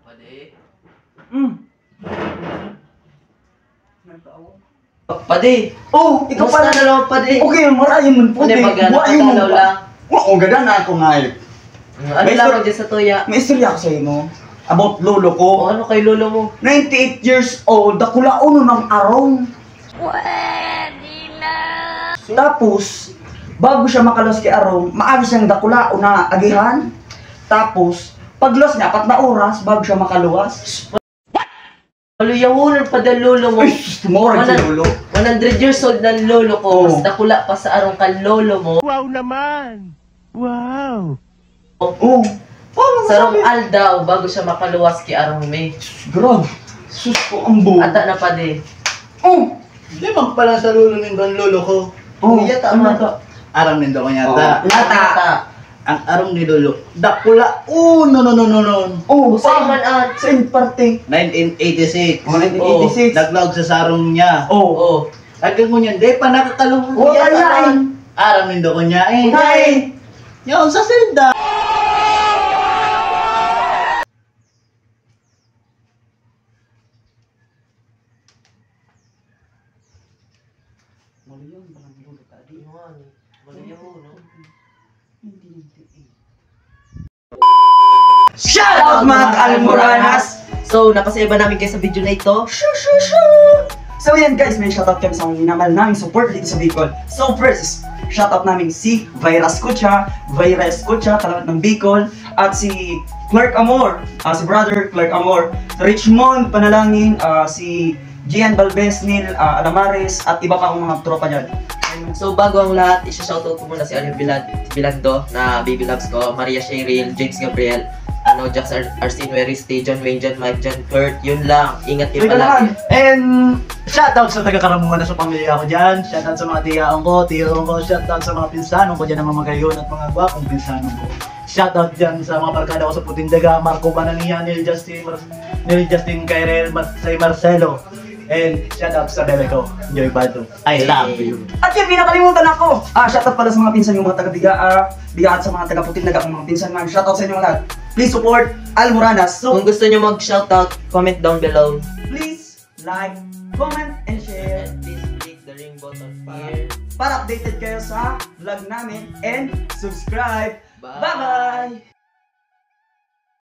Pade. Pade. Oh, ikaw pala na lang, Pade. Okay, marayon man po. Ano magana lang. Oo, ganda na ako nga eh. Ano lang ako dyan sa tuya? May istorya ako sa inyo about lolo ko. O ano kay lolo mo? 98 years old, dakula uno ng arong. Tapos, bago siya makalos kay arong, maaga siyang dakula na agihan. Tapos, paglos niya, 4 na oras bago siya makaluwas. Yahunan pa ng lolo mo. Ay, tumorag si lolo. 100 years old ng lolo ko. Mas dakula pa sa arong kan lolo mo. Wow naman! Wow! Oo. Sa arong aldaw bago siya makaluwas kay arong me. Grabe. Sus ko ang buo. Ata na pa de. Oh. Di ba pala sa lolo ng lolo ko? Oh, Yata ano man. to? Arang nindo ko yata. Lata. Ang arong ni lolo. Dakula. No. Oh, Usay man at. Sa parte. 1986. 1986. Naglaog sa sarong niya. Oh. Oh. Agad mo niyan. Di pa nakakalungkot. Oh, kaya Arang nindo ko niya eh. Nay. Yung sa silda. Shout out mga Almoranas! So, napasaya ba namin kayo sa video na ito? So yan guys, may shoutout kami sa mga minamahal namin support dito sa Bicol. So first, shoutout namin si Vaira Escucha, talamat ng Bicol, at si Clark Amor, si brother Clark Amor, Richmond Panalangin, si Gian Balbes, Neil Alamares, at iba pa akong mga tropa dyan. So, bago ang lahat, isa-shoutout ko muna si Ano Bilando na baby loves ko, Maria Cheryl, James Gabriel, Jax Arsene Weriste, John Wayne, John Mike, John Kurt, yun lang. Ingat kayo palagi. And shoutout sa taga-Karamungan na sa pamilya ko dyan. Shoutout sa mga tiyaong ko, tiyong ko. Shoutout sa mga pinsanong ko dyan, ang mga magayon at mga gwapong pinsanong ko. Shoutout dyan sa mga barkada ko sa Putindaga, Marco Banania, Neil Justin Kairel, Marcelo. And shoutout sa bebe ko, Joy Baldo. I love you. At yan, pinakalimutan ako! Shoutout pala sa mga pinsan yung mga taga-Bigaan, sa mga taga-Putindaga, mga pinsan man. Shoutout sa inyo lahat. Please support Almoranas. So, Kung gusto nyo mag-shoutout, comment down below. please like, comment, and share And please click the ring button here. para updated kayo sa vlog namin and subscribe. Bye! Bye-bye!